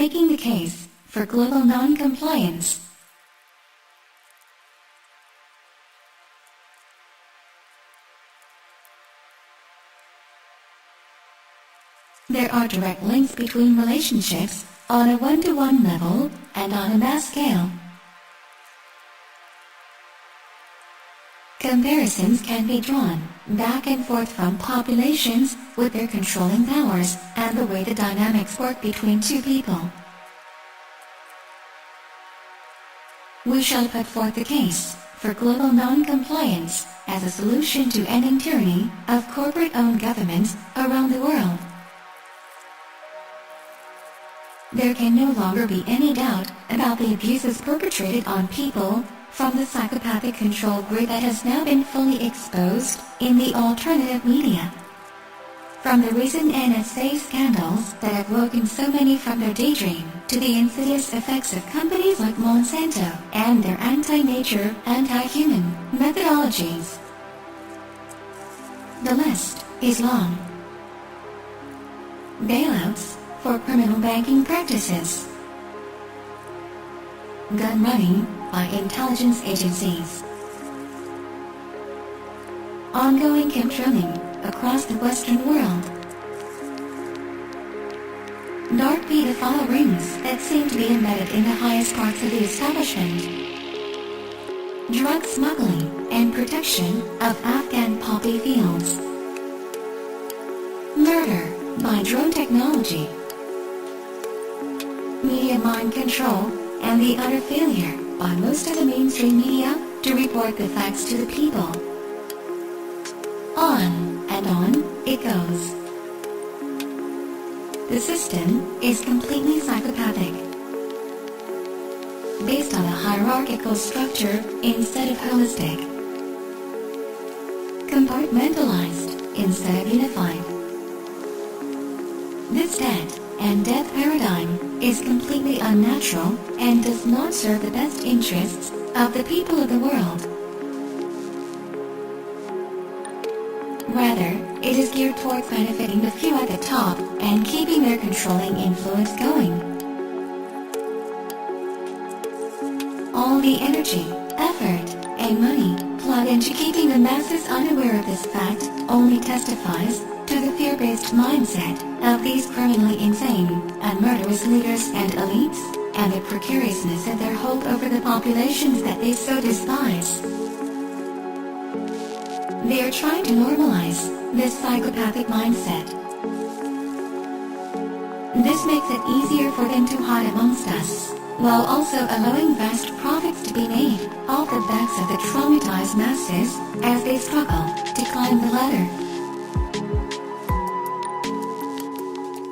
making the case for global non-compliance. There are direct links between relationships on a one-to-one level and on a mass scale. Comparisons can be drawn back and forth from populations with their controlling powers and the way the dynamics work between two people. We shall put forth the case for global non-compliance as a solution to ending tyranny of corporate-owned governments around the world. There can no longer be any doubt about the abuses perpetrated on people from the psychopathic control grid that has now been fully exposed in the alternative media. From the recent NSA scandals that have woken so many from their daydream, to the insidious effects of companies like Monsanto and their anti-nature, anti-human methodologies. The list is long. Bailouts for criminal banking practices. Gun running by intelligence agencies. Ongoing chemtrailing across the Western world. Dark pedophile rings that seem to be embedded in the highest parts of the establishment. Drug smuggling and protection of Afghan poppy fields. Murder by drone technology. Media mind control and the utter failure by most of the mainstream media to report the facts to the people. On and on it goes. The system is completely psychopathic, based on a hierarchical structure instead of holistic, compartmentalized instead of unified. This debt and death paradigm is completely unnatural and does not serve the best interests of the people of the world. Rather, it is geared towards benefiting the few at the top and keeping their controlling influence going. All the energy, effort, and money plowed into keeping the masses unaware of this fact only testifies to the fear-based mindset of these criminally insane and murderous leaders and elites, and the precariousness of their hold over the populations that they so despise. They are trying to normalize this psychopathic mindset. This makes it easier for them to hide amongst us, while also allowing vast profits to be made off the backs of the traumatized masses as they struggle to climb the ladder.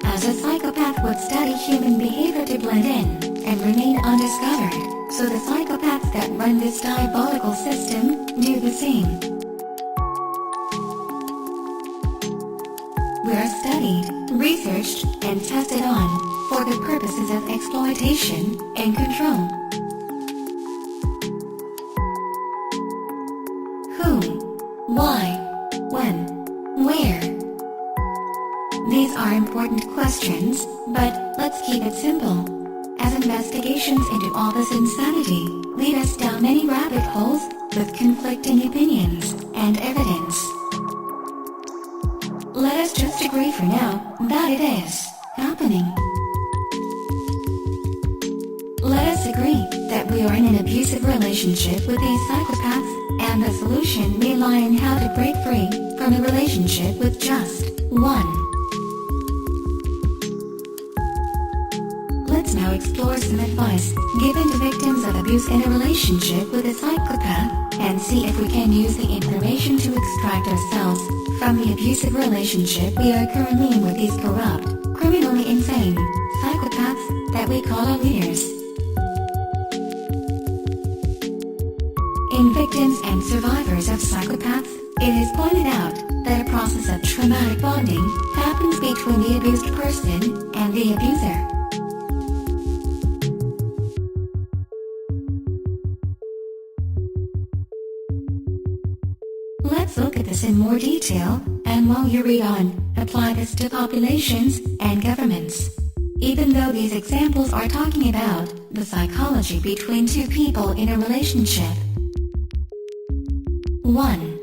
As a psychopath would study human behavior to blend in and remain undiscovered, so the psychopaths that run this diabolical system do the same. We are studied, researched, and tested on for the purposes of exploitation and control. Who? Why? When? Where? These are important questions, but let's keep it simple, as investigations into all this insanity lead us down many rabbit holes with conflicting opinions and evidence. Let us just agree for now that it is happening. Let us agree that we are in an abusive relationship with these psychopaths, and the solution may lie in how to break free from a relationship with just one. Let's now explore some advice given to victims of abuse in a relationship with a psychopath and see if we can use the information to extract ourselves from the abusive relationship we are currently in with these corrupt, criminally insane psychopaths that we call our leaders. In victims and survivors of psychopaths, it is pointed out that a process of traumatic bonding happens between the abused person and the abuser. Let's look at this in more detail, and while you read on, apply this to populations and governments. even though these examples are talking about the psychology between two people in a relationship. 1.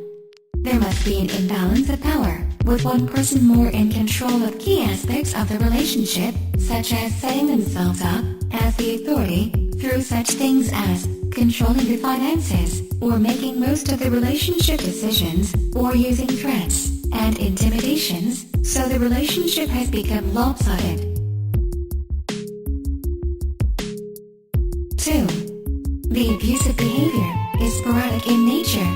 There must be an imbalance of power, with one person more in control of key aspects of the relationship, such as setting themselves up as the authority through such things as controlling the finances, or making most of the relationship decisions, or using threats and intimidations, so the relationship has become lopsided. 2. The abusive behavior is sporadic in nature.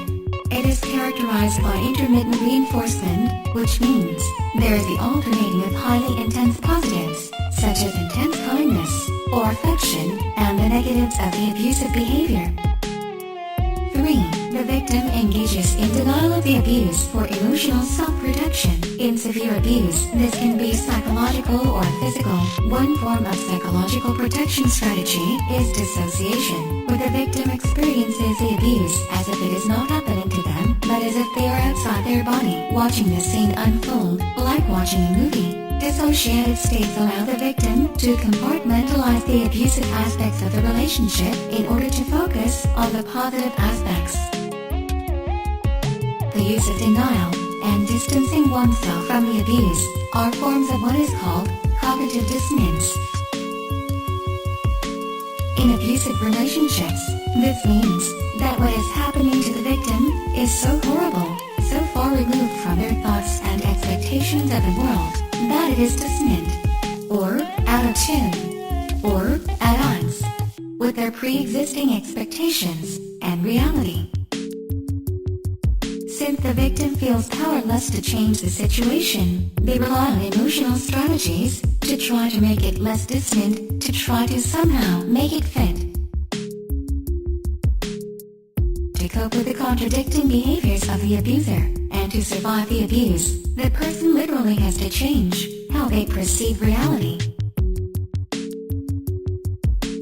It is characterized by intermittent reinforcement, which means there is the alternating of highly intense positives, such as intense kindness or affection, and the negatives of the abusive behavior. 3. The victim engages in denial of the abuse for emotional self-protection. In severe abuse, this can be psychological or physical. One form of psychological protection strategy is dissociation, where the victim experiences the abuse as if it is not happening to them, but as if they are outside their body, watching the scene unfold, like watching a movie. Dissociative states allow the victim to compartmentalize the abusive aspects of the relationship in order to focus on the positive aspects. The use of denial and distancing oneself from the abuse are forms of what is called cognitive dissonance. In abusive relationships, this means that what is happening to the victim is so horrible, so far removed from their thoughts and expectations of the world, that it is dissonant, or out of tune, or at odds with their pre-existing expectations and reality. Since the victim feels powerless to change the situation, they rely on emotional strategies to try to make it less dissonant, to try to somehow make it fit. To cope with the contradicting behaviors of the abuser, and to survive the abuse, the person literally has to change how they perceive reality.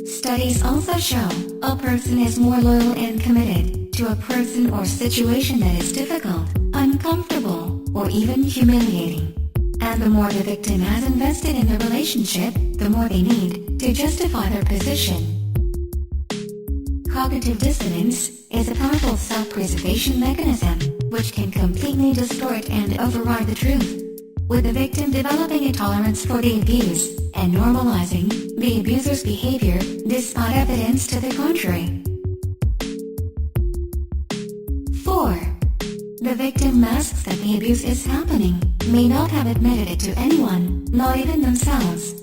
Studies also show a person is more loyal and committed to a person or situation that is difficult, uncomfortable, or even humiliating. And the more the victim has invested in the relationship, the more they need to justify their position. Cognitive dissonance is a powerful self-preservation mechanism which can completely distort and override the truth, with the victim developing a tolerance for the abuse and normalizing the abuser's behavior despite evidence to the contrary. 4. The victim masks that the abuse is happening, may not have admitted it to anyone, not even themselves.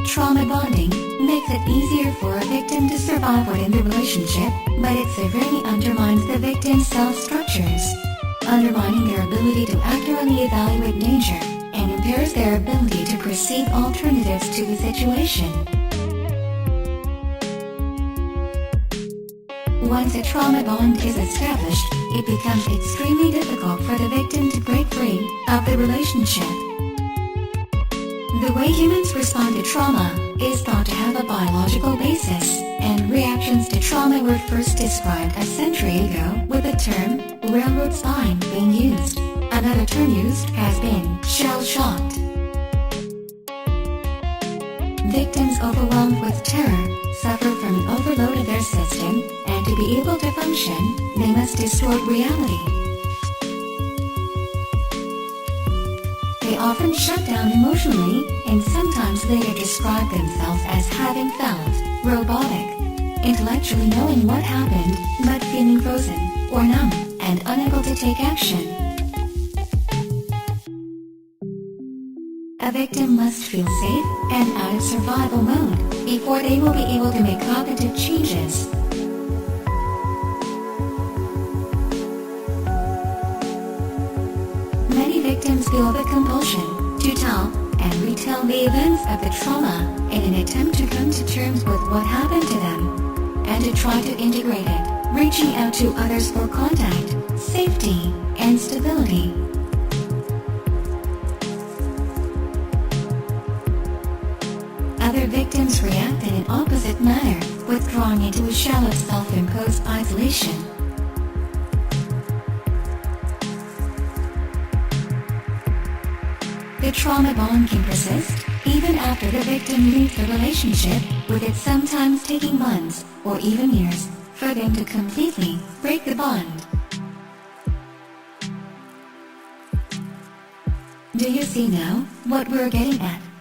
Trauma bonding makes it easier for a victim to survive within the relationship, but it severely undermines the victim's self-structures, undermining their ability to accurately evaluate nature, and impairs their ability to perceive alternatives to the situation. Once a trauma bond is established, it becomes extremely difficult for the victim to break free of the relationship. The way humans respond to trauma is thought to have a biological basis, and reactions to trauma were first described a century ago with the term railroad spine being used. Another term used has been shell-shocked. Victims overwhelmed with terror suffer from an overload of their system, and to be able to function, they must distort reality. They often shut down emotionally, and sometimes later describe themselves as having felt robotic, intellectually knowing what happened, but feeling frozen or numb and unable to take action. A victim must feel safe and out of survival mode before they will be able to make cognitive changes. Many victims feel the compulsion to tell and retell the events of the trauma in an attempt to come to terms with what happened to them, and to try to integrate it, reaching out to others for contact, safety, and stability. Other victims react in an opposite manner, withdrawing into a shallow self-imposed isolation. The trauma bond can persist, even after the victim leaves the relationship, with it sometimes taking months, or even years, for them to completely break the bond. Do you see now what we're getting at?